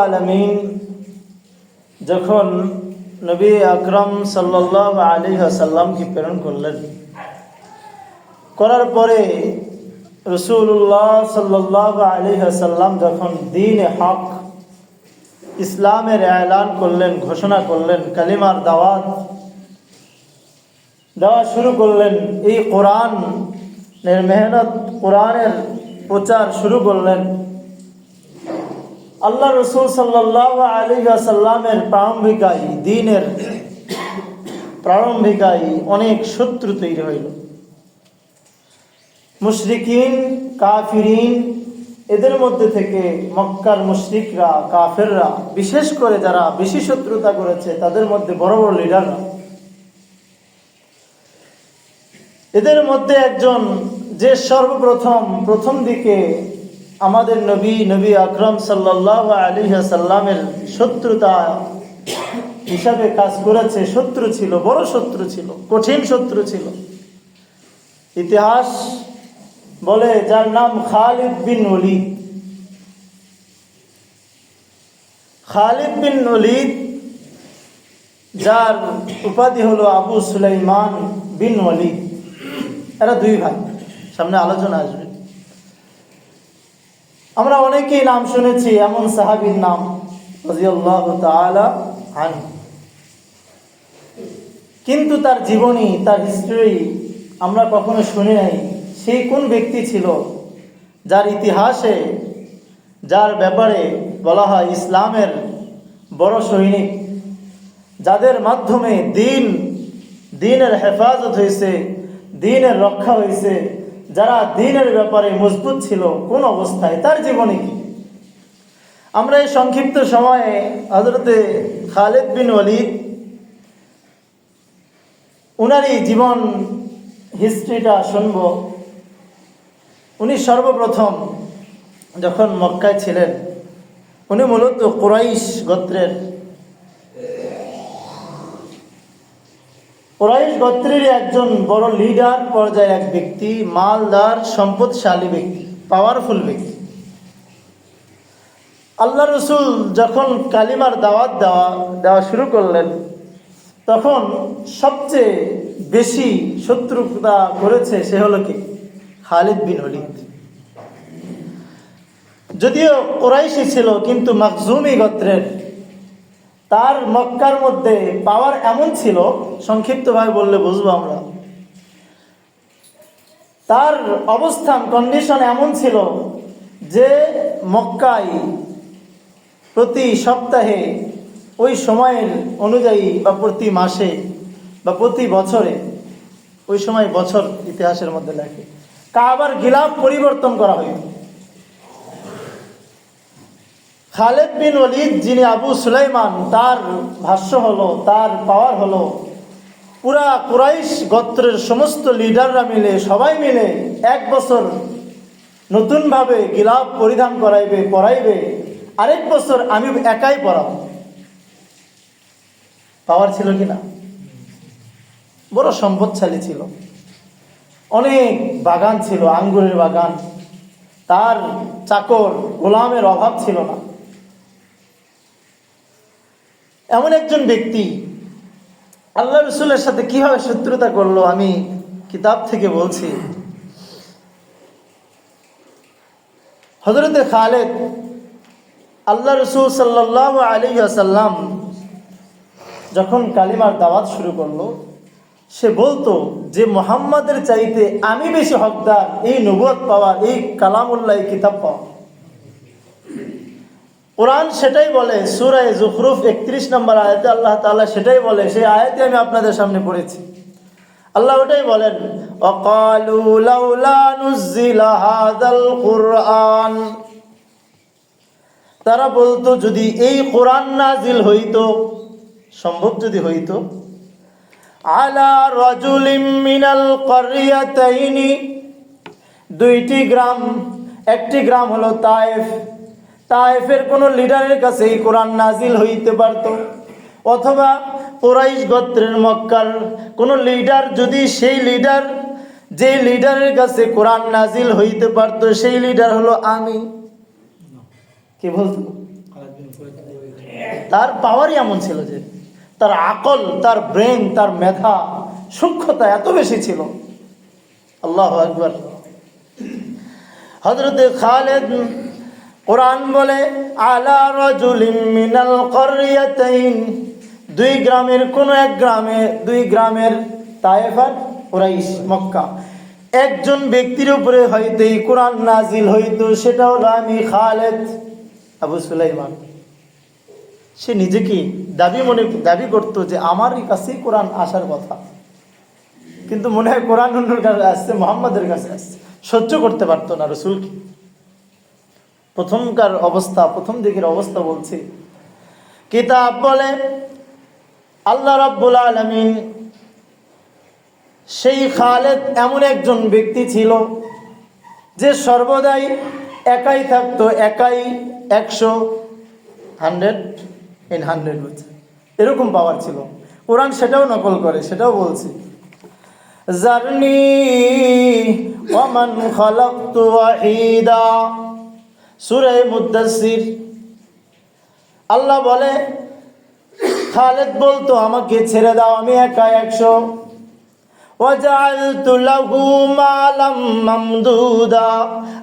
আলামিন যখন নবী আকরাম সাল্লাল্লাহু আলাইহি ওয়াসাল্লামকে প্রেরণ করলেন, করার পরে রাসূলুল্লাহ সাল্লাল্লাহু আলাইহি ওয়াসাল্লাম যখন দ্বীনে হক ইসলামের এলান করলেন, ঘোষণা করলেন, কালিমার দাওয়াত দেওয়া শুরু করলেন, এই কোরআনের মেহনত, কোরআনের প্রচার শুরু করলেন। আল্লাহ রসুল সাল্লাল্লাহু আলাইহি ওয়াসাল্লামের প্রারম্ভিকায়, দ্বীনের প্রারম্ভিকায় অনেক শত্রু তৈরি হইল। মুশরিকিন, কাফিরিন, এদের মধ্যে থেকে মক্কার মুশরিকরা, কাফেররা, বিশেষ করে যারা বেশি শত্রুতা করেছে তাদের মধ্যে বড় বড় লিডাররা। এদের মধ্যে একজন যে প্রথম দিকে আমাদের নবী আকরাম সাল্লাল্লাহু আলাইহি ওয়াসাল্লামের শত্রুতা হিসাবে কাজ করেছে, শত্রু ছিল, বড় শত্রু ছিল, কঠিন শত্রু ছিল। ইতিহাস বলে যার নাম খালিদ বিন ওলীদ। খালিদ বিন ওলীদ, যার উপাধি হলো আবু সুলাইমান বিন ওলীদ। এরা দুই ভাই, সামনে আলোচনা আসবে। আমরা অনেকেই নাম শুনেছি এমন সাহাবীর নাম রাদিয়াল্লাহু তাআলা আনহু, কিন্তু তার জীবনী, তার হিস্ট্রি আমরা কখনো শুনি নাই। সেই কোন ব্যক্তি ছিল যার ইতিহাসে, যার ব্যাপারে বলা হয় ইসলামের বড় সৈনিক, যাদের মাধ্যমে দ্বীনের হেফাজত হয়েছে, দ্বীনের রক্ষা হয়েছে, যারা দ্বীনের ব্যাপারে মজবুত ছিল, কোন অবস্থায়, তার জীবনী কি? আমরা এই সংক্ষিপ্ত সময়ে হযরতে খালিদ বিন ওলীদ, উনারই জীবন হিস্ট্রিটা শুনব। উনি সর্বপ্রথম যখন মক্কায় ছিলেন, উনি মূলত কুরাইশ গোত্রের একজন বড় লিডার পর্যায়ের এক ব্যক্তি, মালদার, সম্পদশালী ব্যক্তি, পাওয়ারফুল ব্যক্তি। আল্লাহ রসুল যখন কালিমার দাওয়াত দেওয়া শুরু করলেন, তখন সবচেয়ে বেশি শত্রুতা করেছে সে হলো কি? খালিদ বিন ওলীদ। যদিও কুরাইশী ছিল, কিন্তু মাখজুমি গোত্রের। তার মক্কার মধ্যে পাওয়ার এমন ছিল, সংক্ষিপ্তভাবে বললে বুঝবো আমরা, তার অবস্থান, কন্ডিশন এমন ছিল যে মক্কায় প্রতি সপ্তাহে, ওই সময়ের অনুযায়ী, বা প্রতি মাসে, বা প্রতি বছরে, ওই সময় বছর ইতিহাসের মধ্যে লেখে, কাবার গিলাফ পরিবর্তন করা হইত। খালিদ বিন ওলীদ, যিনি আবু সুলাইমান, তার ভাষ্য হলো, তার পাওয়ার হলো, পুরা কুরাইশ গোত্রের সমস্ত লিডাররা মিলে, সবাই মিলে 1 বছর নতুনভাবে গিলাফ পরিধান পরাইবে, আরেক বছর আমি একাই পরাবো। পাওয়ার ছিল কিনা? বড় সম্পদশালী ছিল, অনেক বাগান ছিল, আঙ্গুরের বাগান। তার চাকর, গোলামের অভাব ছিল না। এমন একজন ব্যক্তি আল্লাহ রসুলের সাথে কিভাবে শত্রুতা করলো, আমি কিতাব থেকে বলছি। হযরতে খালিদ, আল্লাহ রসুল সাল্লাল্লাহু আলাইহি ওয়াসাল্লাম যখন কালিমার দাওয়াত শুরু করলো, সে বলতো যে মুহাম্মাদের চাইতে আমি বেশি হকদার এই নবুয়ত পাওয়া, এই কালামুল্লাহ, এই কিতাব পাওয়া। কোরআন সেটাই বলে, সূরা যুখরুফ 31 নম্বর আয়াতে আল্লাহ তাআলা সেটাই বলে। সেই আয়াতে আমি আপনাদের সামনে পড়েছি। আল্লাহ ওটাই বলেন, ওয়াকালু লাউলা নুজিলা হাযাল কুরআন। তারা বলতো, যদি এই কোরআন নাজিল হইতো, সম্ভব যদি হইতো, আলা রাজুলিম মিনাল ক্বরিয়াতাইনি, 2টি গ্রাম, একটি গ্রাম হলো তায়েফ, তায়েফের কোন লিডারের কাছে এই কোরআন নাজিল হইতে পারত, অথবা কুরাইশ গোত্রের মক্কার কোন লিডার, যদি সেই লিডার, যে লিডারের কাছে কোরআন নাজিল হইতে পারত, সেই লিডার হলো আমি। কে বলতো? তার পাওয়ারই এমন ছিল যে তার আকল, তার ব্রেন, তার মেধা, সূক্ষ্মতা এত বেশি ছিল। আল্লাহু আকবার। হযরত খালিদ, কোরআন বলে আলা রাজুলিন মিনাল ক্বরিয়াতাইন, দুই গ্রামের কোন এক গ্রামে, দুই গ্রামের তায়েফ আর কুরাইশ, মক্কা, একজন ব্যক্তির উপরে হয়তো এই কোরআন নাজিল হইতো, সেটা হলো আমি খালিদ আবু সুলাইমান। সে নিজেকে দাবি করতো যে আমারই কাছেই কোরআন আসার কথা, কিন্তু মনে হয় কোরআন অন্যের কাছে আসছে, মুহাম্মাদের কাছে আসছে। সহ্য করতে পারতো না রাসূলকে। প্রথমকার অবস্থা, প্রথম দিকের অবস্থা বলছি। কিতাব বলে আল্লাহ রাব্বুল আলামিন সেই খালিদ এমন একজন ব্যক্তি ছিল যে সর্বদাই একাই থাকতো, একাই 100 এরকম পাওয়ার ছিল। কোরআন সেটাও নকল করে, সেটাও বলছি। জারনি ওয়া মান খালাকতু ওয়াহিদা, সূরা মুদ্দাসসির। আল্লাহ বলে খালিদ বলতো আমাকে ছেড়ে দাও, আমি একা 100। ওয়াজআলতু লাহু মালাম মামদুদা,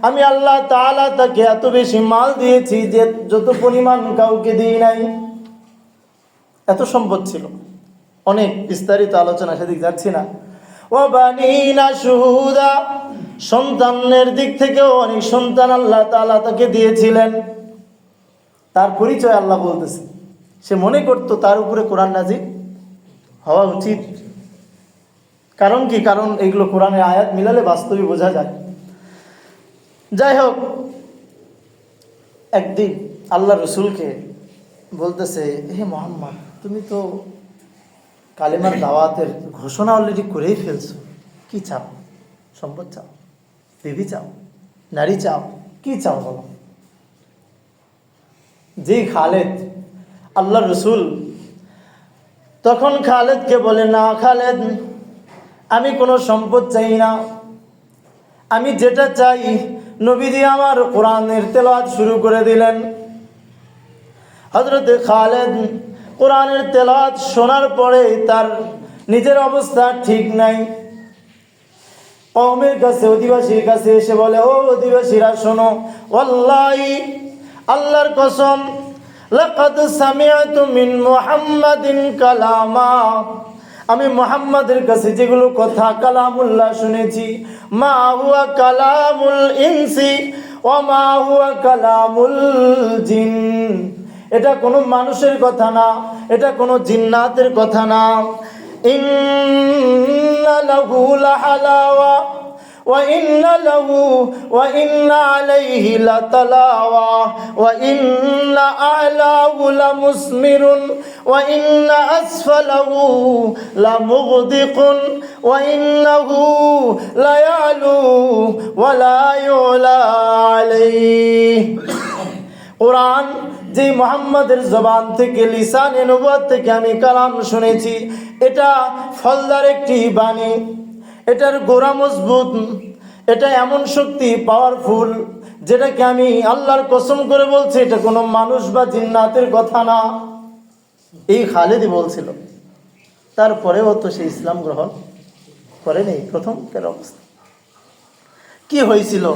আমি আল্লাহ তাআলা তাকে এত বেশি মাল দিয়েছি যে যত পরিমাণ কাউকে দিই নাই। এত সম্পদ ছিল, অনেক বিস্তারিত আলোচনা, সেদিক যাচ্ছি না। ওয়া বানিনা শুহুদা, সন্তানের দিক থেকেও অনেক সন্তান আল্লাহ তাআলা তাকে দিয়েছিলেন। তার পরিচয় আল্লাহ বলতেছে। সে মনে করতো তার উপরে কোরআন নাজিল হওয়া উচিত। কারণ কি? কারণ এইগুলো কোরআনের আয়াত মিলালে বাস্তবে বোঝা যায়। যাই হোক, একদিন আল্লাহ রসুলকে বলতেছে, হে মুহাম্মদ, তুমি তো কালেমার দাওয়াতের ঘোষণা অলরেডি করেই ফেলছো, কি চাও? সম্পদ চাও, বিবি চাও, নারী চাও, কি চাও বলো? যে খালিদ, আল্লাহ রসুল তখন খালিদকে বলে, না খালিদ, আমি কোনো সম্পদ চাই না, আমি যেটা চাই, নবীজি আমার কোরআনের তেলাওয়াত শুরু করে দিলেন। হযরত খালিদ কোরআনের তেলাওয়াত শোনার পরে তার নিজের অবস্থা ঠিক নাই। কওমের কাছে, অধিবাসীর কাছে এসে বলে, ও অধিবাসীরা শোনো, ওয়াল্লাহি, আল্লাহর কসম, লাকাদ সামিআতু মিন মুহাম্মাদিন কালামা, আমি মুহাম্মাদের কাছে যেগুলো কথা কালামুল্লাহ শুনেছি, মা হুয়া কালামুল ইনসি ওয়া মা হুয়া কালামুল জিন, এটা কোনো মানুষের কথা না, এটা কোনো জিন্নাতের কথা না। ইন্না লাহু লাহালাওয়া ওয়া ইন্না লাহু ওয়া ইন্না আলাইহি লাতালাওয়া ওয়া ইন্না আ'লাহু লামুসমিরুন ওয়া ইন্না আসফালাহু লামুগদিকুন ওয়া ইন্নাহু লায়ালু ওয়া লা ইউলা আলাইহি। কোরআন যে মুহাম্মাদের জবান থেকে, লিসানে নবুয়ত থেকে আমি কালাম শুনেছি, এটা ফলদার একটি বাণী, এটার গোড়া মজবুত, এটা এমন শক্তি, পাওয়ারফুল, যেটাকে আমি আল্লাহর কসম করে বলছি, এটা কোনো মানুষ বা জিন্নাতের কথা না। এই খালিদই বলছিল। তারপরেও তো সে ইসলাম গ্রহণ করেনি। প্রথমকার অবস্থা কি হয়েছিল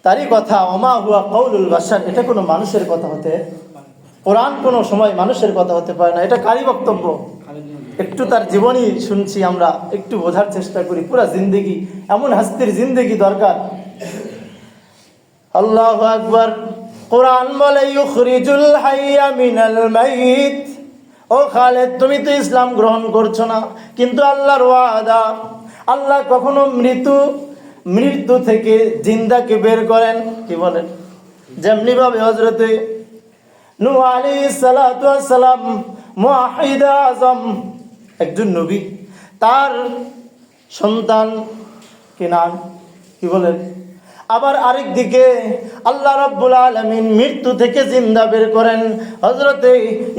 তারই কথা, ওমা হুয়া কাউলুল বাশার, এটা কোনো মানুষের কথা হতে, কোরআন কোনো সময় মানুষের কথা হতে পারে না। এটা কারি বক্তব্য? একটু তার জীবনী শুনছি আমরা, একটু বোঝার চেষ্টা করি। পুরা জিন্দেগি, এমন হাস্তির জিন্দেগি দরকার। আল্লাহু আকবার। কোরআন বলে ইউখরিজুল হাইয়া মিনাল মাইত, ও খালিদ, তুমি তো ইসলাম গ্রহণ করছো না, কিন্তু আল্লাহর ওয়াদা, আল্লাহ কখনো মৃত্যু থেকে জিন্দাকে বের করেন। কি বলেন? যেমনি ভাবে হযরতে নূহ আলাইহিস সালাতু ওয়াস সালাম, মুওয়াহিদ আযম, একজন নবী, তার সন্তান কেনান, কি বলেন, আবার আরেক দিকে আল্লাহ রাব্বুল আলামিন মৃত্যু থেকে জিন্দা বের করেন হযরতে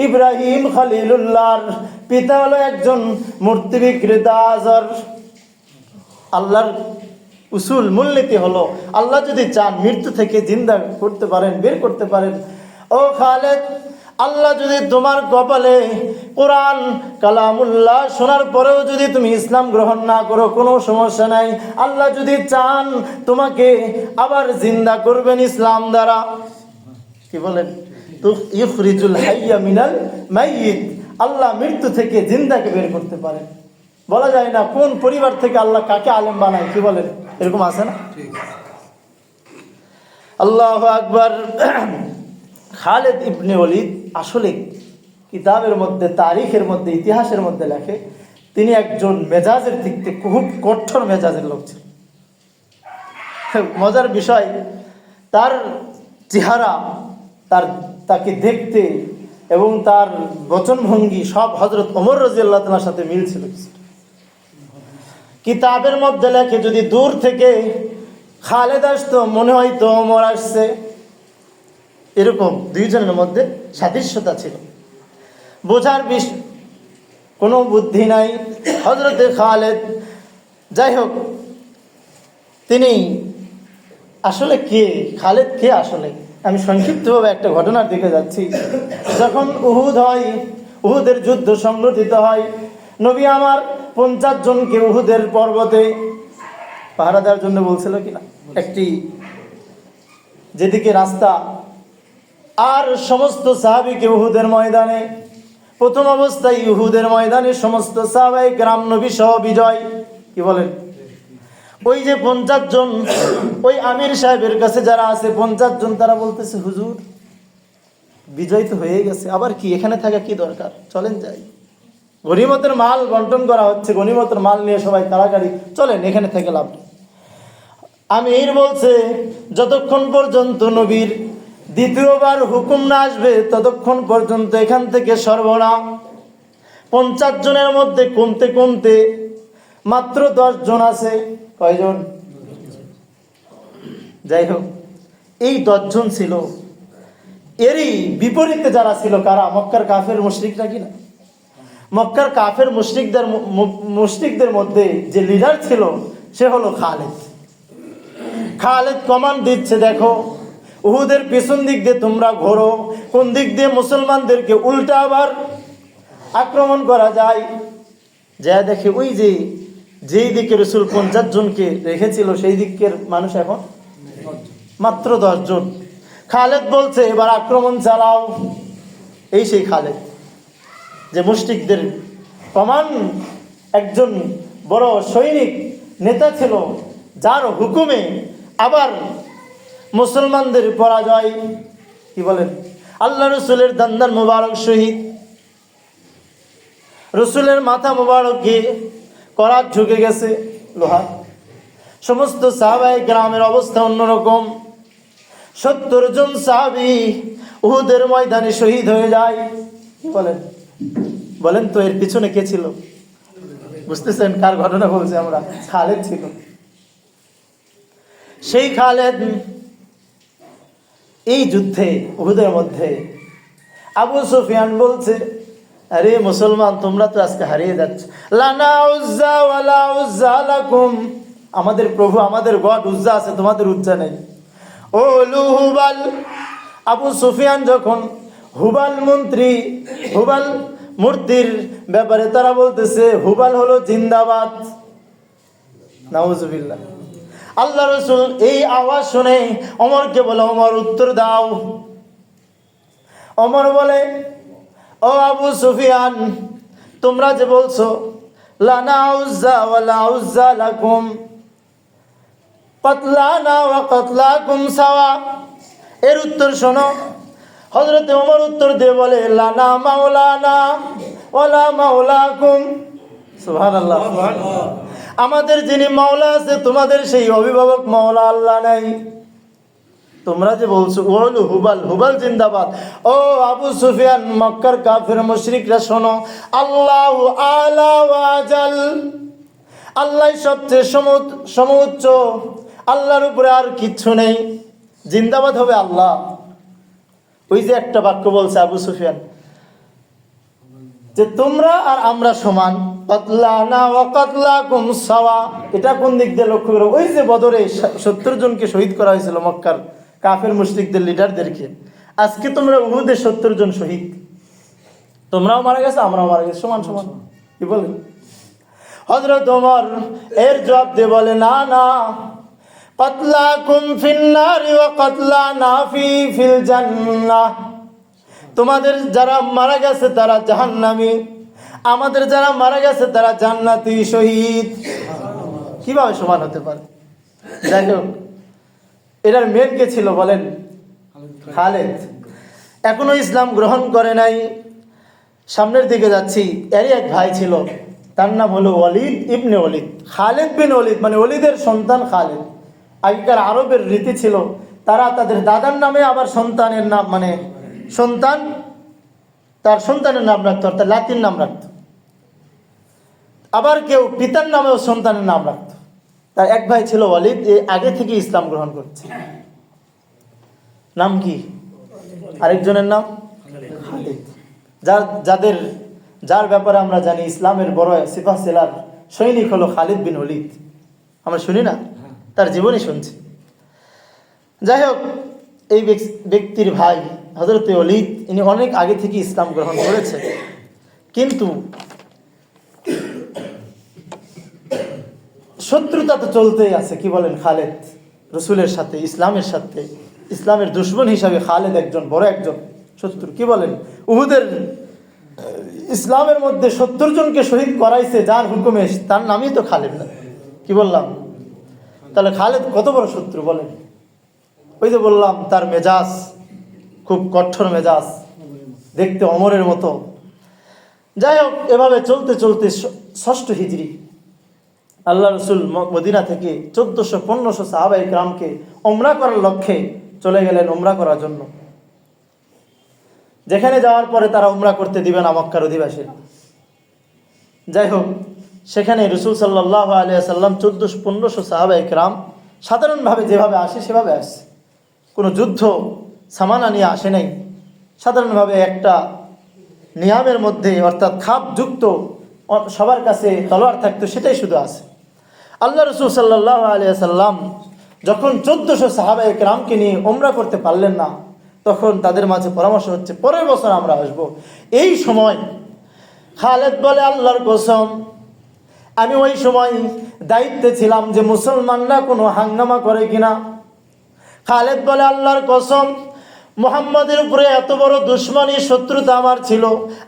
ইব্রাহিম খলিলুল্লাহর পিতা হলো একজন মূর্তি বিক্রেতা আজর। আল্লাহর উসুল, মূলনীতি হলো, আল্লাহ যদি চান মৃত্যু থেকে জিন্দা করতে পারেন, বের করতে পারেন। ও খালিদ, আল্লাহ যদি তোমার কপালে কোরআন কালামুল্লাহ শোনার পরেও যদি তুমি ইসলাম গ্রহণ না করো, কোনো সমস্যা নাই। আল্লাহ যদি চান তোমাকে আবার জিন্দা করবেন ইসলাম দ্বারা। কি বলেন? তো ইখরিজুল হাইয়া মিনাল মাইয়িত, আল্লাহ মৃত্যু থেকে জিন্দাকে বের করতে পারেন। বলা যায় না কোন পরিবার থেকে আল্লাহ কাকে আলেম বানায়। কি বলেন? এরকম আছে না? আল্লাহু আকবার। খালিদ ইবনে ওয়ালিদ আসলে কিতাবের মধ্যে, তারিখের মধ্যে, ইতিহাসের মধ্যে লেখে তিনি একজন মেজাজের দিক থেকে খুব কঠোর মেজাজের লোক ছিলেন। মজার বিষয়, তার চেহারা, তাকে দেখতে এবং তার বচনভঙ্গি সব হযরত ওমর রাদিয়াল্লাহু তাআলার সাথে মিল ছিল। কিতাবের মধ্যে লেখে যদি দূর থেকে খালেদ আসতো মনে হয়তো ওমর আসছে, এরকম দুইজনের মধ্যে সাদৃশ্যতা ছিল। বোঝার কোনো বুদ্ধি নাই হযরতে খালেদ। যাই হোক, তিনি আসলে কে, খালেদ কে আসলে, আমি সংক্ষিপ্তভাবে একটা ঘটনার দিকে যাচ্ছি। যখন উহুদ হয়, উহুদের যুদ্ধ সংগঠিত হয়, নবী আমার 50 জনকে উহুদের পর্বতে পাহারা দেওয়ার জন্য বলছিল কিনা, একটি যেদিকে রাস্তা, আর সমস্ত সাহাবীকে উহুদের ময়দানে, প্রথম অবস্থায় উহুদের ময়দানে সমস্ত সাহাবায়ে কেরাম নবী সহ বিজয়। কি বলেন? ওই যে 50 জন, ওই আমির সাহেবের কাছে যারা আছে 50 জন, তারা বলতেছে হুজুর বিজয় তো হয়ে গেছে, আবার কি এখানে থাকা কি দরকার, চলেন যাই। গনিমতের মাল বন্টন করা হচ্ছে, গনিমতের মাল নিয়ে সবাই তাড়াতাড়ি চলেন, এখানে থেকে লাভ নেই। আমির বলছে যতক্ষণ পর্যন্ত নবীর দ্বিতীয়বার হুকুম না আসবে ততক্ষণ পর্যন্ত এখান থেকে সরব না। 50 জনের মধ্যে কমতে কমতে মাত্র 10 জন আছে। কয়জন? যাই হোক, এই 10 জন ছিল। এরই বিপরীতে যারা ছিল কারা? মক্কার কাফের মুশরিকরা কিনা। মক্কার কাফের মুশরিকদের মধ্যে যে লিডার ছিল সে হলো খালিদ। খালিদ কমান্ড দিচ্ছে, দেখো উহুদের পিছন দিক দিয়ে তোমরা ঘোরো, কোন দিক দিয়ে মুসলমানদেরকে উল্টা আবার আক্রমণ করা যায়। যা দেখে ওই যেই দিকে রাসূল 50 জনকে রেখেছিল সেই দিকের মানুষ এখন মাত্র 10 জন। খালিদ বলছে এবার আক্রমণ চালাও। এই সেই খালিদ যে মুশরিকদের কমান্ড, একজন বড় সৈনিক নেতা ছিল, যার হুকুমে আবার মুসলমানদের পরাজয়। কি বলেন? আল্লাহ রসুলের দান্দার মুবারক শহীদ, রসুলের মাথা মুবারকে করাত ঢুকে গেছে লোহা। সমস্ত সাহাবায়ে কেরামের অবস্থা অন্যরকম। 70 জন সাহাবী উহুদের ময়দানে শহীদ হয়ে যায়। কি বলেন? বলেন তো এর পিছনে কে ছিল? বুঝতেছেন কার ঘটনা বলছে আমরা? খালিদ ছিল। সেই খালিদ এই যুদ্ধে উহুদের মধ্যে আবু সুফিয়ান বলছে, আরে মুসলমান তোমরা তো আজকে হারিয়ে যাচ্ছ। লানা উজ্জা ওয়ালা উজ্জা লাকুম, আমাদের প্রভু, আমাদের গড উজ্জা আছে, তোমাদের উজ্জা নেই। ও লু হুবাল। আবু সুফিয়ান যখন হুবাল মন্ত্রী, হুবাল মূর্তির ব্যাপারে তারা বলতেছে হুবাল হলো জিন্দাবাদ। নাউজুবিল্লাহ। আল্লাহ রসুল এই আওয়াজ শুনে ওমরকে বলে, ওমর উত্তর দাও। ওমর বলে, ও আবু সুফিয়ান, তোমরা যে বলছো লানা উজ্জা ওয়ালা উজ্জা লাকুম, কাতলানা ওয়া কাতলাকুম সাওয়া, এর উত্তর শোনো। হযরত ওমর উত্তর দিয়ে বলে, লানা মাওলানা ওয়ালা মাওলাকুম। সুবহানাল্লাহ। আমাদের যিনি মাওলা আছে তোমাদের সেই অভিভাবক মাওলা আল্লাহ নাই। তোমরা যে বলছো ওয়াল হুবাল, হুবাল জিন্দাবাদ। ও আবু সুফিয়ান, মক্কার কাফের মুশরিকরা শোনো, আল্লাহু আলা ওয়া আজাল, আল্লাহ সবচেয়ে সমুচ্চ, আল্লাহর উপরে আর কিচ্ছু নেই। জিন্দাবাদ হবে আল্লাহ। ওই যে একটা বাক্য বলছে আবু সুফিয়ান যে তোমরা আর আমরা সমান, কাতলানা ওয়া কাতলাকুম সাওয়া, এটা কোন দিক দিয়ে লক্ষ্য করো? ওই যে বদরে 70 জনকে শহীদ করা হয়েছিল মক্কার কাফের মুশরিকদের লিডারদেরকে, আজকে তোমরা উহুদে 70 জন শহীদ, তোমরাও মারা গেছো, আমরাও মারা গেছি, সমান সমান। কি বলেন? হযরত ওমর এর জবাব দিয়ে বলে, না না, কাতলাকুম ফিন্নারি ওয়া কাতলানা ফিল জান্নাহ। তোমাদের যারা মারা গেছে তারা জাহান্নামী, আমাদের যারা মারা গেছে তারা জান্নাতি শহীদ। কিভাবে সমান হতে পারে? যাই হোক, এটার মেন কে ছিল বলেন? খালেদ। এখনো ইসলাম গ্রহণ করে নাই, সামনের দিকে যাচ্ছি। এরই এক ভাই ছিল, তার নাম হলো ওয়ালিদ ইবনে ওয়ালিদ। খালেদ বিন ওয়ালিদ মানে ওয়ালিদের সন্তান খালেদ। আগেকার আরবের রীতি ছিল, তারা তাদের দাদার নামে আবার সন্তানের নাম, মানে সন্তান তার সন্তানের নাম রাখতো, অর্থাৎ লাতিন নাম রাখতো। আবার কেউ পিতার নামেও সন্তানের নাম রাখতো। তার এক ভাই ছিল ওয়ালিদ, এ আগে থেকে ইসলাম গ্রহণ করছে। নাম কি? আরেকজনের নাম খালিদ। যার ব্যাপারে আমরা জানি ইসলামের বড় সিপাহ সেলার সৈনিক হলো খালিদ বিন ওয়ালিদ। আমরা শুনি না, তার জীবনী শুনছি। যাই হোক, এই ব্যক্তির ভাই হযরত ওয়ালিদ, ইনি অনেক আগে থেকে ইসলাম গ্রহণ করেছে, কিন্তু শত্রুতা তো চলতেই আছে। কি বলেন? খালেদ রসুলের সাথে, ইসলামের সাথে, ইসলামের দুশমন হিসাবে খালেদ একজন বড় একজন শত্রু। কি বলেন? উহুদের ইসলামের মধ্যে 70 জনকে শহীদ করাইছে যার হুকুমে, তার নামই তো খালেদ না। কি বললাম? তাহলে খালেদ কত বড় শত্রু বলেন? ওই যে বললাম, তার মেজাজ খুব কঠোর মেজাজ, দেখতে অমরের মতো। যাই হোক, এভাবে চলতে চলতে 6ষ্ঠ হিজরি আল্লাহ রসুল মদিনা থেকে 1400-1500 সাহাবায়ে কেরামকে উমরা করার লক্ষ্যে চলে গেলেন উমরা করার জন্য। যেখানে যাওয়ার পরে তারা উমরা করতে দিবে না মক্কার অধিবাসী। যাই হোক, সেখানে রসুল সাল্লাল্লাহু আলাইহি ওয়াসাল্লাম 1400-1500 সাহাবায়ে কেরাম সাধারণভাবে যেভাবে আসে সেভাবে আসে, কোনো যুদ্ধ সামানা নিয়ে আসে নাই। সাধারণভাবে একটা নিয়ামের মধ্যে, অর্থাৎ খাপযুক্ত, সবার কাছে তলোয়ার থাকতো, সেটাই শুধু আছে। আল্লাহ রসুল সাল্লাল্লাহু আলাইহি ওয়াসাল্লাম যখন 1400 সাহাবায়ে কেরামকে নিয়ে উমরা করতে পারলেন না, তখন তাদের মাঝে পরামর্শ হচ্ছে পরের বছর আমরা আসব। এই সময় খালেদ বলে, আল্লাহর কসম, আমি ওই সময় দায়িত্বে ছিলাম যে মুসলমানরা কোনো হাঙ্গামা করে কিনা। খালেদ বলে, আল্লাহর কসম, মুহাম্মাদের উপরে এত বড় দুশমনী শত্রুতা আমার ছিল,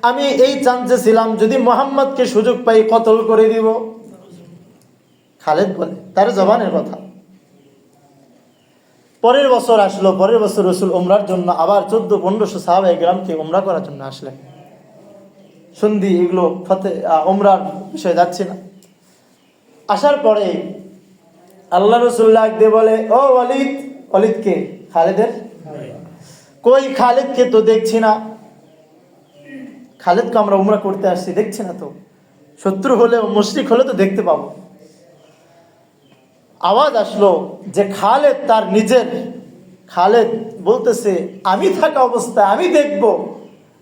আমি এই চান্সে ছিলাম যদি মুহাম্মদকে সুযোগ পাই কতল করে দিব। খালেদ বলে, তার জবানের কথা। পরের বছর আসলো, পরের বছর রসুল উমরার জন্য আবার 1400-1500 সাহাবায়ে কেরামকে উমরা করার জন্য আসলেন। সন্ধি এগুলো উমরার বিষয়ে যাচ্ছি না। আসার পরে আল্লাহ রসুল ডাক দিয়ে বলে, ও ওয়ালিদ। ওয়ালিদকে? খালেদের। কই খালেদকে তো দেখছি না। খালেদকে আমরা উমরা করতে আসছি, দেখছি না তো। শত্রু হলে, মুশরিক হলে তো দেখতে পাবো। আওয়াজ আসলো যে খালেদ তার নিজের, খালেদ বলতেছে, আমি থাকা অবস্থায় আমি দেখব,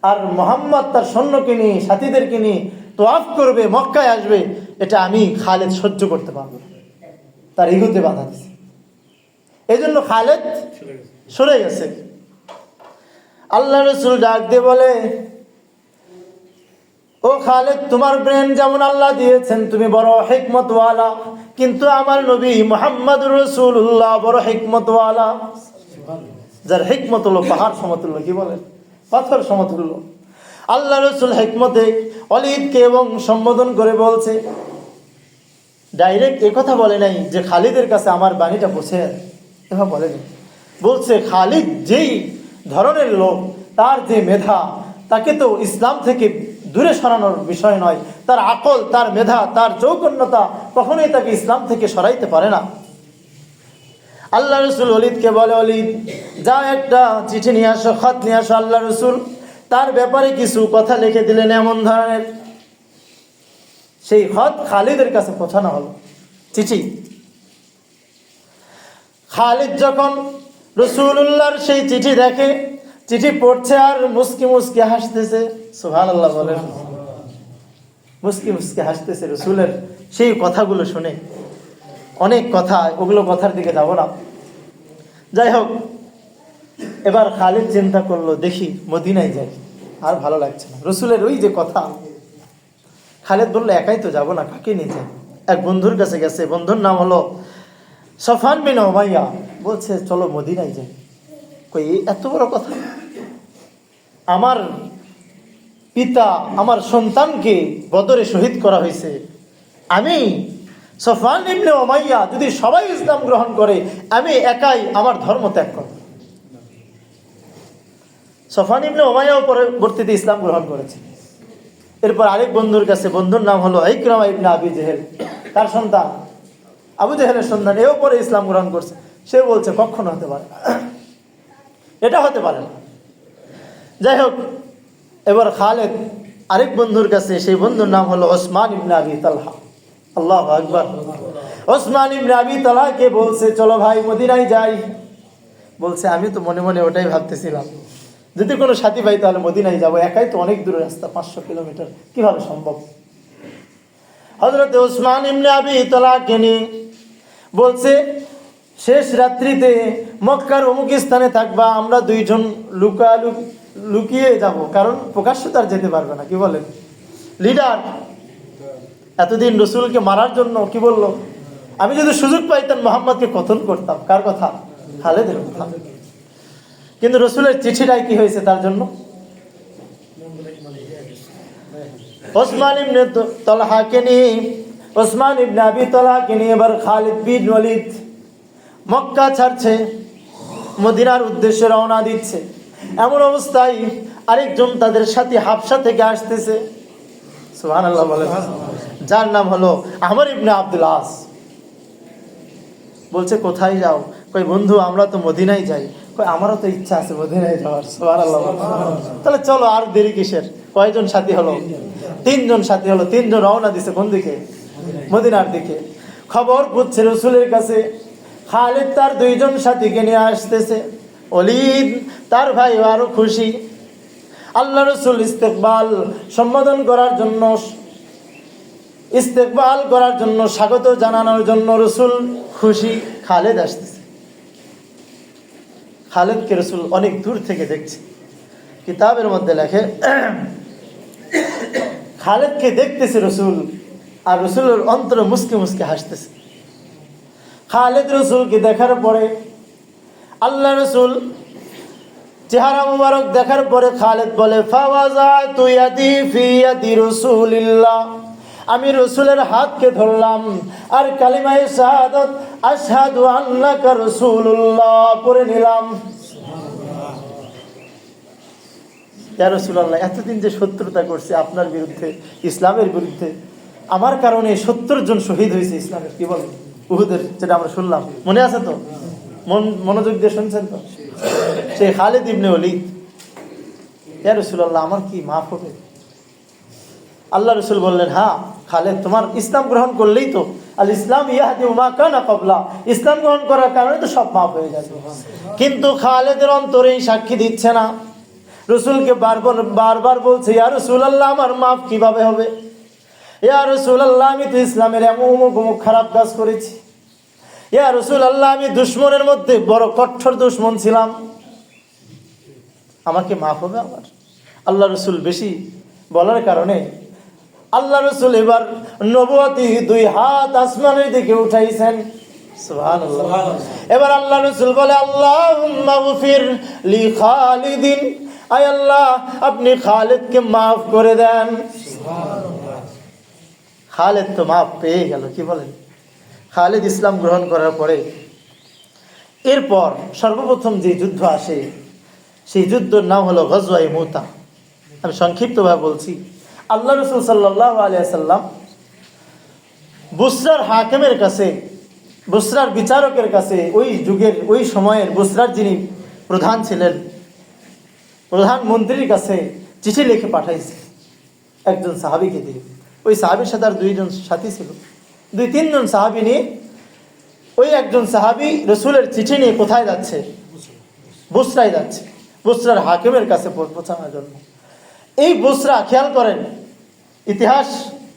আর মুহাম্মদ তার সৈন্যকে নিয়ে, সাথীদেরকে নিয়ে তোয়াফ করবে, মক্কায় আসবে, এটা আমি খালেদ সহ্য করতে পারবো না। তার ইগুতে বাধা দিছে, এই জন্য খালেদ সরে গেছে। আল্লাহ রসুল ডাক দিয়ে বলে, ও খালেদ, তোমার ব্রেন যেমন আল্লাহ দিয়েছেন, তুমি বড় হিকমতওয়ালা, কিন্তু আমার নবী মুহাম্মদুর রাসূলুল্লাহ বড় হিকমতওয়ালা, যার হিকমত হলো পাহাড় সমতুল্য। কি বলেন? পাথর সমতুল্য। আল্লাহ রসুল হিকমতে ওয়ালিদকে এবং সম্বোধন করে বলছে, ডাইরেক্ট কথা বলে নাই যে খালিদের কাছে আমার বাণীটা পৌঁছে, এভাবে বলেনি। বলছে খালিদ যেই ধরনের লোক, তার যে মেধা, তাকে তো ইসলাম থেকে দূরে সরানোর বিষয় নয়। তার আকল, তার মেধা, তার চৌকন্যতা কখনোই তাকে ইসলাম থেকে সরাইতে পারে না। আল্লাহ রসুল ওয়ালিদকে বলে, ওয়ালিদ, যা একটা চিঠি নিয়ে আসো, খত নিয়ে আসো। আল্লাহ রসুল তার ব্যাপারে কিছু কথা লিখে দিলেন এমন ধরনের। সেই খত খালিদের কাছে পৌঁছানো হলো, চিঠি। খালিদ যখন রাসূলুল্লাহর সেই চিঠি দেখে, চিঠি পড়ছে আর মুস্কি মুস্কি হাসতেছে। সুবহানাল্লাহ বলেন। মুস্কি মুস্কি হাসতেছে রাসূলের সেই কথাগুলো শুনে। অনেক কথা, ওগুলো কথার দিকে যাব না। যাই হোক, এবার খালিদ চিন্তা করলো, দেখি মদিনায় যাই, আর ভালো লাগছে না। রসুলের ওই যে কথা, খালিদ বললো একাই তো যাবো না, কাকে নিয়ে যাই? এক বন্ধুর কাছে গেছে, বন্ধুর নাম হলো সফওয়ান বিন উমাইয়া। বলছে চলো মদিনায় যাই। কই এত বড় কথা? আমার পিতা, আমার সন্তানকে বদরে শহীদ করা হয়েছে, আমি সফওয়ান ইবনে উমাইয়া যদি সবাই ইসলাম গ্রহণ করে, আমি একাই আমার ধর্ম ত্যাগ করব। সফওয়ান ইবনে উমাইয়াও পরবর্তীতে ইসলাম গ্রহণ করেছে। এরপর আরেক বন্ধুর কাছে, বন্ধুর নাম হলো ইকরামা ইবনে আবি জেহেল, তার সন্তান, আবু জেহেলের সন্তান, এও পরে ইসলাম গ্রহণ করছে। সে বলছে কখনো হতে পারে না, এটা হতে পারে না। যাই হোক, এবার খালিদ আরেক বন্ধুর কাছে, সেই বন্ধুর নাম হলো ওসমান ইবনে আবি তালহা। আল্লাহু আকবার। ওসমান ইবনে আবি তালহাকে বলছে চলো ভাই মদিনায় যাই। বলছে আমি তো মনে মনে ওটাই ভাবতেছিলাম, যদি কোনো সাথী ভাই তাহলে মদিনায় যাবো, একাই তো অনেক দূরের রাস্তা, 500 কিলোমিটার, কিভাবে সম্ভব? হযরত ওসমান ইবনে আবি তালহাকে নিয়ে বলছে শেষ রাত্রিতে মক্কার অমুক স্থানে থাকবা, আমরা দুইজন লুকিয়ে যাব, কারণ প্রকাশ্য তার যেতে পারবে না। কি বলেন? লিডার এতদিন রসুলকে মারার জন্য কি বললো, আমি যদি সুযোগ পাইতাম মুহাম্মদকে কতল করতাম। কার কথা? খালিদের কথা। কিন্তু রসুলের চিঠিটাই কি হয়েছে তার জন্য? ওসমান ইবনে তালহাকে নিয়ে, ওসমান ইবনে আবি তালহাকে নিয়ে এবার খালিদ বিন ওয়ালিদ মক্কা ছাড়ছে, মদিনার উদ্দেশ্যে রওনা দিচ্ছে। এমন অবস্থায় আরেকজন তাদের সাথে হাবশা থেকে আসতেছে, সুবহানাল্লাহ বলেন, যার নাম হলো আমর ইবনে আব্দুল আস। বলছে কোথায় যাও? কই বন্ধু আমরা তো মদিনায় যাই। কই আমারও তো ইচ্ছা আছে মদিনায় যাওয়ার। সুবহানাল্লাহ। তাহলে চলো, আর দেরি কিসের? কয়জন সাথী হলো? 3 জন সাথী হলো। 3 জন রওনা দিছে কোন দিকে? মদিনার দিকে। খবর পৌঁছে রসুলের কাছে, খালিদ তার 2 জন সাথীকে নিয়ে আসতেছে। ওলীদ তার ভাই আরো খুশি। আল্লাহ রসুল সম্বোধন করার জন্য, স্বাগত জানানোর জন্য রসুল খুশি। খালিদ আসতেছে। খালিদকে রসুল অনেক দূর থেকে দেখছে। কিতাবের মধ্যে লেখে খালিদকে দেখতেছে রসুল, আর রসুলের অন্তরে মুসকে মুসকে হাসতেছে। খালিদ রসুলকে দেখার পরে, আল্লাহ রসুল চেহারা মুবারক দেখার পরে খালিদ বলে, ফাওয়াজাতু ইয়াদি ফি ইয়াদি রাসূলিল্লাহ, আমি রসুলের হাতকে ধরলাম আর কালিমায়ে শাহাদাত আশহাদু আন্নাকা রাসূলুল্লাহ পড়ে নিলাম। ইয়া রাসূলুল্লাহ, এতদিন যে শত্রুতা করছে আপনার বিরুদ্ধে, ইসলামের বিরুদ্ধে, আমার কারণে 70 জন শহীদ হয়েছে ইসলামের। কি বলেন? উহুদের, যেটা আমরা শুনলাম, মনে আছে তো? মনোযোগ দিয়ে শুনছেন তো? সেই খালিদ ইবনে ওলীদ, ইয়া রাসূলুল্লাহ আমার কি মাফ হবে? আল্লাহ রসুল বললেন, হ্যাঁ খালিদ, তোমার ইসলাম গ্রহণ করলেই তো, আল ইসলাম ইয়াহদি মা কানা ক্বাবলা, ইসলাম গ্রহণ করার কারণে তো সব মাফ হয়ে যাবে। কিন্তু খালিদের অন্তরেই সাক্ষী দিচ্ছে না। রসুলকে বারবার বলছে, ইয়া রাসূলুল্লাহ আমার মাফ কিভাবে হবে? ইয়া রাসূলুল্লাহ আমি তো ইসলামের অমুক খারাপ কাজ করেছি। ইয়া রাসূলুল্লাহ আমি দুশমনের মধ্যে বড় কঠোর দুশমন ছিলাম, আমাকে মাফ হবে আমার? আল্লাহ রসুল বেশি বলার কারণে আল্লাহ রসুল এবার নবুয়তি 2 হাত আসমানের দিকে উঠাইছেন। সুবহানাল্লাহ। এবার আল্লাহ রসুল বলে, আল্লাহুম্মা গফির লি খালিদিন, আয় আল্লাহ আপনি খালিদকে মাফ করে দেন। খালিদ তো মাফ পেয়ে গেল। কি বলেন? খালিদ ইসলাম গ্রহণ করার পরে এরপর সর্বপ্রথম যে যুদ্ধ আসে, সেই যুদ্ধের নাম হলো গজওয়ায়ে মুতা। আমি সংক্ষিপ্তভাবে বলছি। আল্লাহ রসুল সাল্লাল্লাহু আলাইহি সাল্লাম বুসরার হাকিমের কাছে, বুসরার বিচারকের কাছে, ওই যুগের ওই সময়ের বুসরার যিনি প্রধান ছিলেন, প্রধানমন্ত্রীর কাছে চিঠি লিখে পাঠাইছে একজন সাহাবীকে দিয়ে। ওই সাহাবীর সাথে আর 2 জন সাথী ছিল। 2-3 জন সাহাবী নিয়ে ওই একজন সাহাবী রসুলের চিঠি নিয়ে কোথায় যাচ্ছে? বুসরায় যাচ্ছে, বুসরার হাকিমের কাছে পৌঁছানোর জন্য। এই বুসরা, খেয়াল করেন, ইতিহাস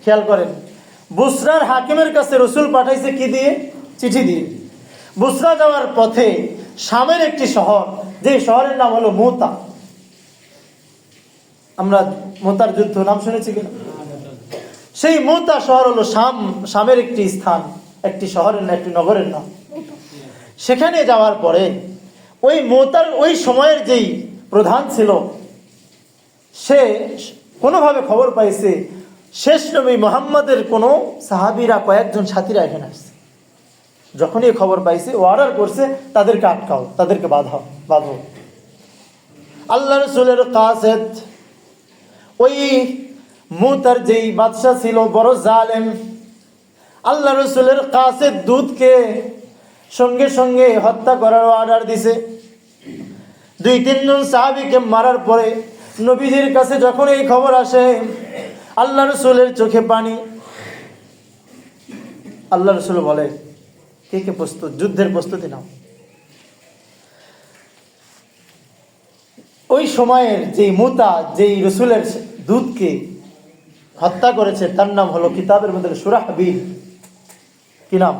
খেয়াল করেন, বুসরার হাকিমের কাছে রসুল পাঠাইছে কি দিয়ে? চিঠি দিয়ে। বুসরা যাওয়ার পথে শামের একটি শহর, যে শহরের নাম হলো মুতা। আমরা মুতার যুদ্ধ নাম শুনেছি কিনা? সেই মুতা শহর হলো শামের একটি স্থান, একটি শহরের না, একটি নগরের নাম। সেখানে যাওয়ার পরে ওই মুতার ওই সময়ের যেই প্রধান ছিল, সে কোনোভাবে খবর পাইছে শেষ নবী মুহাম্মদের কোনো সাহাবীরা, কয়েকজন সাথীরা এখানে আসছে। যখনই খবর পাইছে, ও অর্ডার করছে তাদেরকে আটকাও, তাদেরকে বাঁধো। আল্লাহ রসুলের কাসেদ, ওই মুতার যেই বাদশা ছিল বড় জালেম, আল্লাহ রসুলের কাসেদ দুধকে সঙ্গে সঙ্গে হত্যা করার অর্ডার দিছে। 2-3 জন সাহাবীকে মারার পরে নবীজির কাছে যখন এই খবর আসে, আল্লাহ রসুলের চোখে পানি। আল্লাহ রসুল বলে, কে কে প্রস্তুত? যুদ্ধের প্রস্তুতি নাও। ওই সময়ের যেই মুতা, যেই রসুলের দুধকে হত্যা করেছে, তার নাম হলো কিতাবের মধ্যে সুরাহবীল। কি নাম?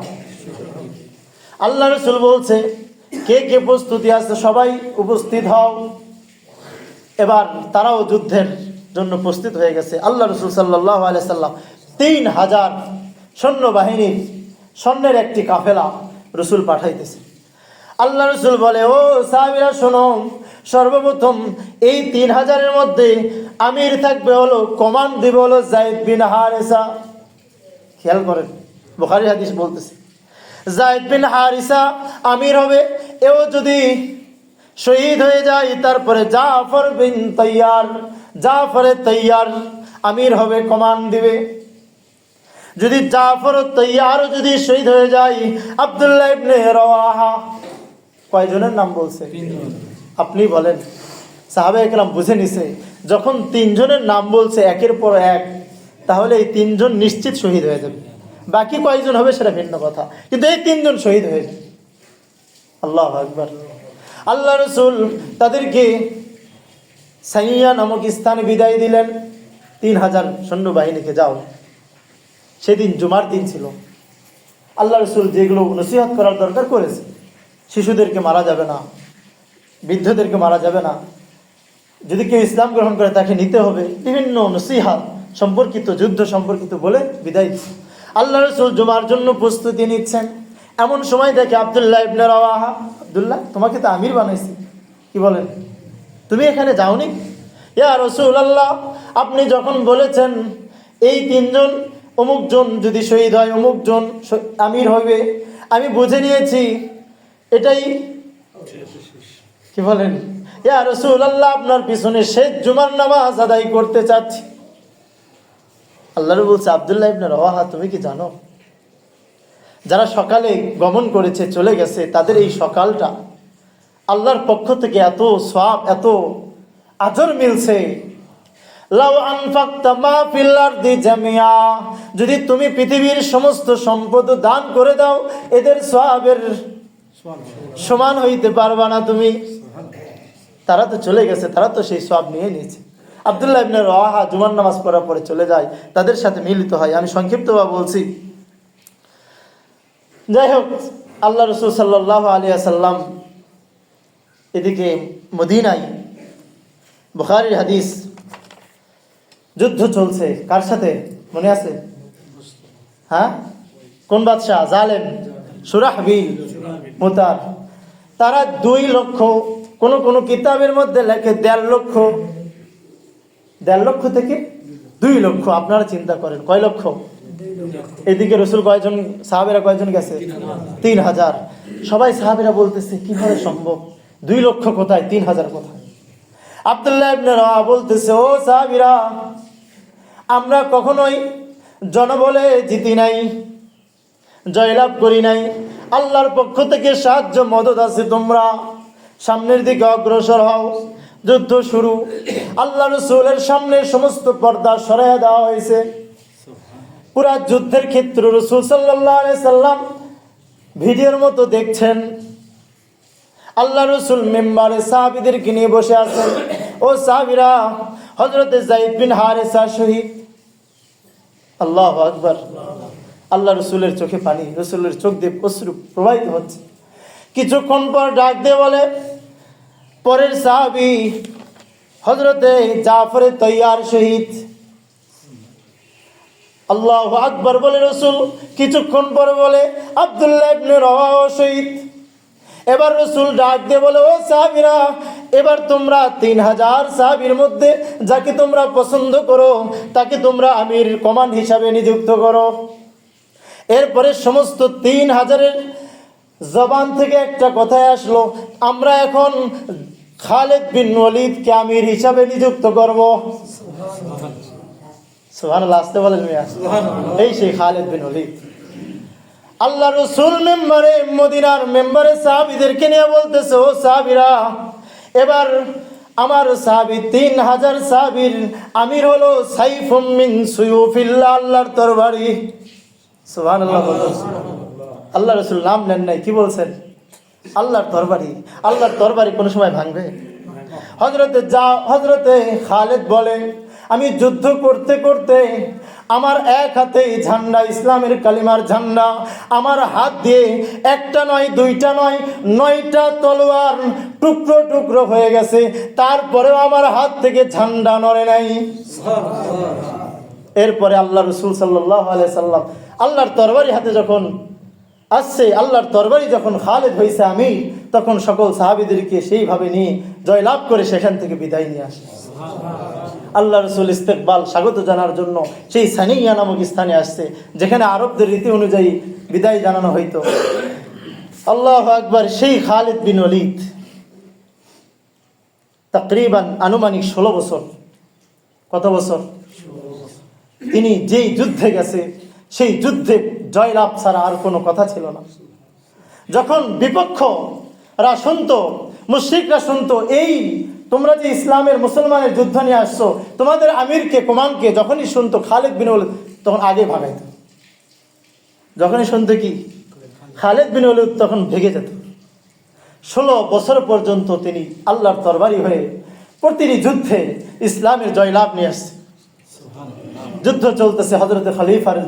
আল্লাহ রসুল বলছে, কে কে প্রস্তুতি আছে সবাই উপস্থিত হও। এবার তারাও যুদ্ধের জন্য প্রস্তুত হয়ে গেছে। আল্লাহ রসুল সাল্লাল্লাহু আলাইহি সাল্লাম 3000 সৈন্যবাহিনীর স্বর্ণের একটি কাফেলা রসুল পাঠাইতেছে। আল্লাহ রসুল বলে, ও সাহাবীরা শোনো, সর্বপ্রথম এই 3000-এর মধ্যে আমির থাকবে হলো, কমান্ড দিবে হলো যায়েদ বিন হারিসা। খেয়াল করেন, বুখারী হাদিস বলতেছে, যায়েদ বিন হারিসা আমির হবে। এও যদি শহীদ হয়ে যায়, তারপরে জাফর বিন তৈয়ার আমির হবে, কমান্ড দিবে। যদি জাফর তৈয়ার যদি শহীদ হয়ে যায়, আব্দুল্লাহ ইবনে রাওয়াহা। কয়জনের নাম বলছে? আপনি বলেন। সাহাবায়ে কেরাম বুঝে নিছে, যখন 3 জনের নাম বলছে একের পর এক, তাহলে এই 3 জন নিশ্চিত শহীদ হয়ে যাবে। বাকি কয়জন হবে সেটা ভিন্ন কথা, কিন্তু এই 3 জন শহীদ হয়ে যাবে। আল্লাহু আকবার। আল্লাহ রসুল তাদেরকে সাইয়া নামক স্থানে বিদায় দিলেন। 3000 সৈন্যবাহিনীকে, যাও। সেদিন জুমার দিন ছিল। আল্লাহ রসুল যেগুলো নসিহত করার দরকার করেছে, শিশুদেরকে মারা যাবে না, বৃদ্ধদেরকে মারা যাবে না, যদি কেউ ইসলাম গ্রহণ করে তাকে নিতে হবে, বিভিন্ন নসিহত সম্পর্কিত, যুদ্ধ সম্পর্কিত বলে বিদায় দিচ্ছে। আল্লাহ রসুল জুমার জন্য প্রস্তুতি নিচ্ছেন। এমন সময় দেখে আব্দুল্লাহ ইবনে রাওয়াহা, আব্দুল্লাহ, তোমাকে তো আমির বানাইছি, কি বলেন, তুমি এখানে যাওনি? ইয়া রাসূলুল্লাহ, আপনি যখন বলেছেন এই 3 জন, অমুক জন যদি শহীদ হয় অমুক জন আমির হবে, আমি বুঝে নিয়েছি এটাই, কি বলেন, ইয়া রাসূলুল্লাহ, আপনার পিছনে শেষ জুমার নামাজ আদায় করতে চাচ্ছি। আল্লাহ বলছে, আব্দুল্লাহ ইবনে রাওয়াহা, তুমি কি জানো যারা সকালে গমন করেছে, চলে গেছে, তাদের এই সকালটা আল্লাহর পক্ষ থেকে এত সওয়াব, এত আজর মিলছে। লাউ আনফাকতা মা ফিল আরদি জামিয়া, যদি তুমি পৃথিবীর সমস্ত সম্পদ দান করে দাও, এদের সওয়াবের সমান হইতে পারবা না তুমি। তারা তো চলে গেছে, তারা তো সেই সওয়াব নিয়ে নিয়েছে। আব্দুল্লাহ ইবনে রাওয়াহা জুমার নামাজ পড়ার পরে চলে যায়, তাদের সাথে মিলিত হয়। আমি সংক্ষিপ্তভাবে বলছি। যাই হোক, আল্লাহ রসুল সাল্লাল্লাহু আলাইহি ওয়াসাল্লাম এদিকে মদিনায়, বুখারীর হাদিস, যুদ্ধ চলছে। কার সাথে মনে আছে? হ্যাঁ, কোন বাদশাহ? জালেম সুরাহবীল মুতার। তারা 2 লক্ষ, কোন কিতাবের মধ্যে লেখে 1.5 লক্ষ, 1.5 লক্ষ থেকে 2 লক্ষ। আপনারা চিন্তা করেন, কয় লক্ষ? এদিকে রসুল কয়জন, সাহাবীরা কয়জন গেছে? 3000। সবাই সাহাবীরা বলতেছে, কিভাবে সম্ভব? 2 লক্ষ কোথায়, 3000 কোথায়? আব্দুল্লাহ ইবনে রাওয়াহা বলতেছে, ও সাহাবীরা, আমরা কখনোই জনবলে জিতি নাই, জয়লাভ করি নাই। আল্লাহর পক্ষ থেকে সাহায্য মদত আছে, তোমরা সামনের দিকে অগ্রসর হও। যুদ্ধ শুরু। আল্লাহ রসুলের সামনে সমস্ত পর্দা সরাইয়া দেওয়া হয়েছে। পুরা যুদ্ধের ক্ষেত্র রাসূল সাল্লাল্লাহু আলাইহি সাল্লাম ভিডিওর মতো দেখছেন। আল্লাহ রসুল মিম্বারে সাহাবীদেরকে নিয়ে বসে আছেন। ও সাহাবীরা, হযরতে যায়েদ বিন হারিসা শহীদ। আল্লাহু আকবার। আল্লাহ রসুলের চোখে পানি, রসুলের চোখ দিয়ে অশ্রু প্রবাহিত হচ্ছে। কিছুক্ষণ পর ডাক দিয়ে বলে, পরের সাহাবী হযরতে জাফরে তৈয়ার শহীদ। আল্লাহু আকবার বলে রাসূল কিছুক্ষণ পরে বলে আব্দুল্লাহ ইবনে রাওয়াহ শহীদ। এবার রাসূল ডাক দিয়ে বলে, ও সাহাবীরা, এবার তোমরা 3000 সাহাবীর মধ্যে যাকে তোমরা পছন্দ করো তাকে তোমরা আমির কমান্ড হিসাবে নিযুক্ত করো। এরপরে সমস্ত 3000-এর জবান থেকে একটা কথাই আসলো, আমরা এখন খালিদ বিন ওয়ালিদকে আমির হিসাবে নিযুক্ত করব। সুবহানাল্লাহ, আসতে বলেন মিয়া। এই সেই খালিদ বিন ওয়ালিদ। আল্লাহ রাসূল মেম্বারে, মদিনার মেম্বারে সাহাবীদেরকে নিয়ে বলতেছে, ও সাহাবীরা, এবার আমার সাহাবী 3000 সাহাবীর আমির হলো সাইফুম মিন সুয়ুফিল্লাহ, আল্লাহর তরবারি। সুবহানাল্লাহ। আল্লাহ রাসূল নাম নেন নাই, কি বলছেন? আল্লাহর তরবারি। আল্লাহর তরবারি কোন সময় ভাঙবে? হযরতে খালিদ বলেন, আমি যুদ্ধ করতে করতে আমার এক হাতে ঝান্ডা, ইসলামের কালিমার ঝান্ডা, আমার হাত দিয়ে একটা নয়, দুইটা নয়, 9টা তলোয়ার টুকরো টুকরো হয়ে গেছে, তারপরেও আমার হাত থেকে ঝান্ডা নড়ে নাই। এরপরে আল্লাহ রাসূল সাল্লাল্লাহু আলাইহি সাল্লাম আল্লাহর তরবারি হাতে যখন আসছে, আল্লাহর তরবারি যখন খালিদ হয়েছে আমি, তখন সকল সাহাবীদেরকে সেইভাবে নিয়ে জয়লাভ করে সেখান থেকে বিদায় নিয়ে আসে। আল্লাহ রাসূল ইস্তেকবাল, স্বাগত জানার জন্য সেই সানিয়া নামক স্থানে আসছে, যেখানে আরবদের রীতি অনুযায়ী বিদায় জানানো হইতো। আল্লাহু আকবার। সেই খালিদ বিন ওয়ালিদ তাকরিবান আনুমানিক 16 বছর। কত বছর? তিনি যেই যুদ্ধে গেছে সেই যুদ্ধে জয়লাভ ছাড়া আর কোনো কথা ছিল না। যখন বিপক্ষরা শুনতো, মুশরিকরা শুনতো, এই তোমরা যে ইসলামের মুসলমানের যুদ্ধ নিয়ে আসছো, তোমাদের আমিরকে, কমানকে, যখনই শুনতো খালিদ বিন ওয়ালিদ, তখন আগে ভাগাইত। যখনই শুনতো কি খালিদ বিন ওয়ালিদ, তখন ভেগে যেত। 16 বছর পর্যন্ত তিনি আল্লাহর তরবারি হয়ে প্রতিটি যুদ্ধে ইসলামের জয়লাভ নিয়ে আসছে। যুদ্ধ চলতেছে হযরতে খলিফার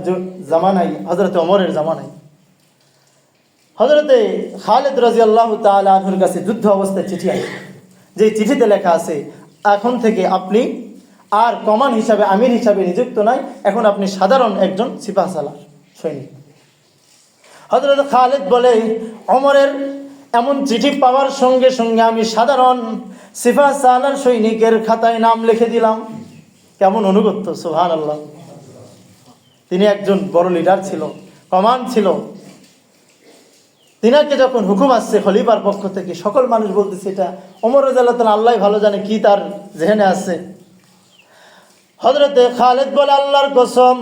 জামানায়, হযরতে ওমরের জামানায়। হযরতে খালিদ রাদিয়াল্লাহু তাআলা আনহুর কাছে যুদ্ধ অবস্থায় চিঠি আসে, যে চিঠিতে লেখা আছে, এখন থেকে আপনি আর কমান হিসাবে, আমির হিসাবে নিযুক্ত নয়, এখন আপনি সাধারণ একজন সিপাহসালার সৈনিক। হযরত খালিদ বলে, ওমরের এমন চিঠি পাওয়ার সঙ্গে সঙ্গে আমি সাধারণ সিপাহসালার সৈনিকের খাতায় নাম লিখে দিলাম। কেমন অনুগত্য! সুবহানাল্লাহ। তিনি একজন বড় লিডার ছিল, কমান ছিল। তিনাকে যখন হুকুম আসছে খলিফার পক্ষ থেকে, সকল মানুষ বলতেছে এটা ওমর রাদিয়াল্লাহু তাআলা, আল্লাহ ভালো জানে কি তার জেহেনে আছে। হযরতে খালিদ বলে, আল্লাহর কসম,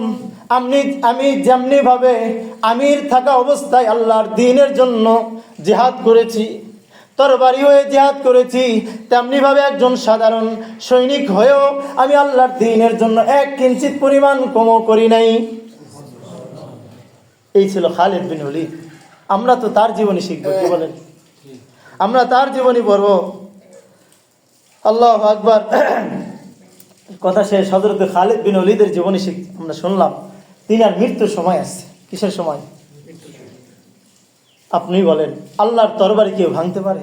আমি যেমনি ভাবে আমির থাকা অবস্থায় আল্লাহর দ্বীনের জন্য জিহাদ করেছি, তরবারি হয়ে জিহাদ করেছি, তেমনি ভাবে একজন সাধারণ সৈনিক হয়েও আমি আল্লাহর দ্বীনের জন্য 1 কিঞ্চিত পরিমাণ কমও করি নাই। এই ছিল খালিদ বিন ওয়ালিদ। আমরা তো তার জীবনী শিখবো, কি বলেন? আমরা তার জীবনী পড়ব। আল্লাহু আকবার। কথা শেষ। হযরত খালিদ বিন ওয়ালিদের জীবনী আমরা শুনলাম। তিনি আর মৃত্যুর সময় আসছে। কিসের সময়? আপনি বলেন, আল্লাহর তরবারি কেউ ভাঙতে পারে?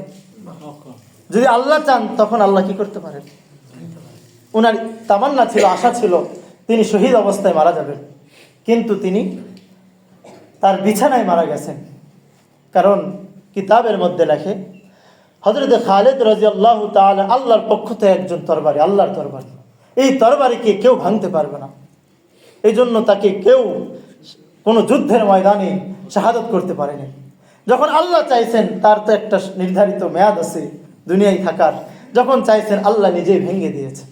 যদি আল্লাহ চান তখন আল্লাহ কি করতে পারেন? ওনার তামান্না ছিল, আশা ছিল তিনি শহীদ অবস্থায় মারা যাবেন, কিন্তু তিনি তার বিছানায় মারা গেছেন। কারণ কিতাবের মধ্যে লেখে, হযরত খালিদ রাদিয়াল্লাহু তাআলা আল্লাহর পক্ষ থেকে একজন তরবারি, আল্লাহর তরবারি। এই তরবারিকে কেউ ভাঙতে পারবে না। এই জন্য তাকে কেউ কোনো যুদ্ধের ময়দানে শাহাদত করতে পারেনি। যখন আল্লাহ চাইছেন, তার তো একটা নির্ধারিত মেয়াদ আছে দুনিয়ায় থাকার, যখন চাইছেন আল্লাহ নিজেই ভেঙে দিয়েছেন।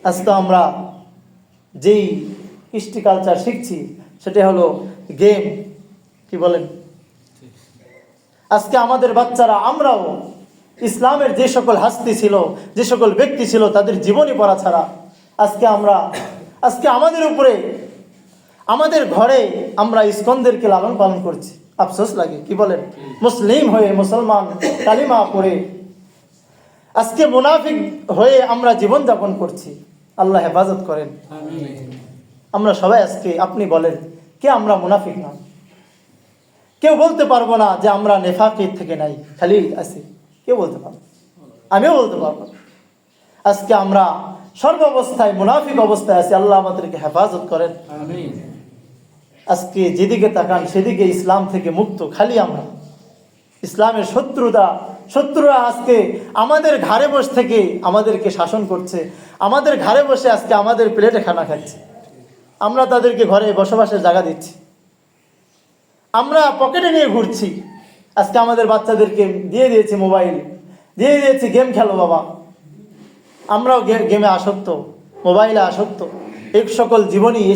আজ তো আমরা যেই কৃষ্টি কালচার শিখছি সেটা হলো গেম, কি বলেন? আজকে আমাদের বাচ্চারা, আমরাও ইসলামের যে সকল হাস্তি ছিল, যে সকল ব্যক্তি ছিল, তাদের জীবনী পড়া ছাড়া আজকে আমাদের উপরে, আমাদের ঘরে আমরা ইস্কনদেরকে লালন পালন করছি। আফসোস লাগে, কি বলেন? মুসলিম হয়ে, মুসলমান কালিমা পড়ে আজকে মুনাফিক হয়ে আমরা জীবন যাপন করছি। আল্লাহ হেফাজত করেন। আমরা সবাই আজকে, আপনি বলেন, কে আমরা মুনাফিক না? কেউ বলতে পারবো না যে আমরা নেফাকের থেকে নাই, খালি আছি। কে বলতে পারবো? আমিও বলতে পারবো। আজকে আমরা সর্বাবস্থায় মুনাফিক অবস্থায় আছি। আল্লাহ আমাদেরকে হেফাজত করেন। আজকে যেদিকে তাকান সেদিকে ইসলাম থেকে মুক্ত। খালি আমরা ইসলামের শত্রুরা আজকে আমাদের ঘাড়ে বসে থেকে আমাদেরকে শাসন করছে। আমাদের ঘাড়ে বসে আজকে আমাদের প্লেটে খানা খাচ্ছে। আমরা তাদেরকে ঘরে বসবাসের জায়গা দিচ্ছি, আমরা পকেটে নিয়ে ঘুরছি। আজকে আমাদের বাচ্চাদেরকে দিয়ে দিয়েছি মোবাইল, দিয়ে দিয়েছি গেম খেলো বাবা। আমরাও গেমে আসক্ত, মোবাইলে আসক্ত। এই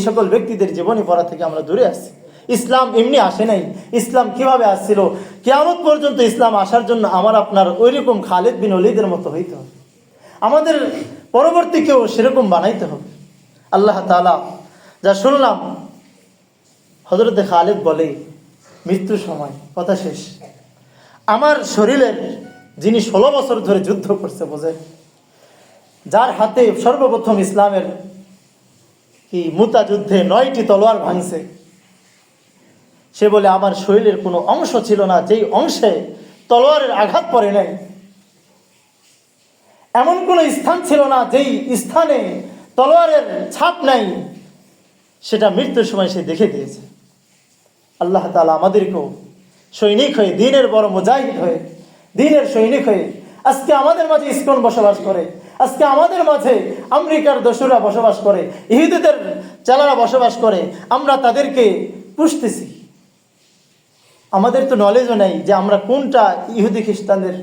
সকল ব্যক্তিদের জীবনী পড়া থেকে আমরা দূরে আসছি। ইসলাম এমনি আসে নাই। ইসলাম কিভাবে আসছিল? কিয়ামত পর্যন্ত ইসলাম আসার জন্য আমার আপনার ওইরকম খালিদ বিন ওলীদের মতো হইতে হবে। আমাদের পরবর্তীকেও সেরকম বানাইতে হবে। আল্লাহ তাআলা যা শুনলাম, হযরতে খালিদ বলে মৃত্যুর সময় কথা শেষ, আমার শরীরের যিনি 16 বছর ধরে যুদ্ধ করছে, বোঝে, যার হাতে সর্বপ্রথম ইসলামের মুতা যুদ্ধে 9টি তলোয়ার ভাঙছে, সে বলে আমার শরীরের কোনো অংশ ছিল না যেই অংশে তলোয়ারের আঘাত পড়ে নাই। এমন কোনো স্থান ছিল না যেই স্থানে তলোয়ারের ছাপ নাই, সেটা মৃত্যুর সময় সে দেখে দিয়েছে। আল্লাহ তাআলা আমাদেরকেও সৈনিক হয়ে, দিনের বড় মুজাহিদ হয়ে, দিনের সৈনিক হয়ে, আজকে আমাদের মাঝে ইসকন বসবাস করে, আজকে আমাদের মাঝে আমেরিকার দোসররা বসবাস করে, ইহুদিদের চালারা বসবাস করে, আমরা তাদেরকে পুষতেছি। আমাদের তো নলেজও নেই যে আমরা কোনটা ইহুদি খ্রিস্টানদের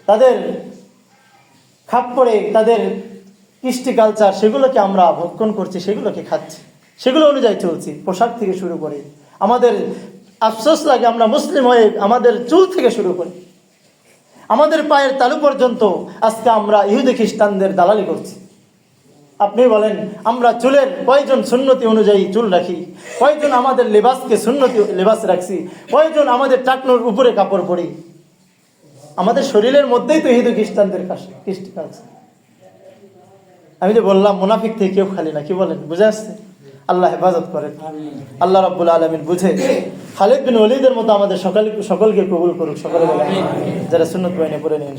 তাদের খাপ্পরে, তাদের কৃষ্টি কালচার, সেগুলোকে আমরা ভক্ষণ করছি, সেগুলোকে খাচ্ছি, সেগুলো অনুযায়ী চলছি। পোশাক থেকে শুরু করে, আমাদের আফসোস লাগে আমরা মুসলিম হয়ে আমাদের চুল থেকে শুরু করি, আমাদের পায়ের তালু পর্যন্ত আজকে আমরা ইহুদি খ্রিস্টানদের দালালি করছি। আপনি বলেন, আমরা চুলের কয়জন সুন্নতি অনুযায়ী চুল রাখি? কয়জন আমাদের লেবাসকে সুন্নতি লেবাস রাখছি? কয়জন আমাদের টাকনোর উপরে কাপড় পরি? আমাদের শরীরের মধ্যেই তো ইহুদি খ্রিস্টানদের কৃষ্টি আছে। আমি যে বললাম মুনাফিক থেকে কেউ খালি না, কি বলেন? বুঝে আসছে? আল্লাহ হেফাজত করেন। আল্লাহ রাব্বুল আলামিন বুঝে খালিদ বিন ওলীদের মতো আমাদের সকলকে কবুল করুক। সকলে যারা সুন্নত বাইনে পড়ে নিন।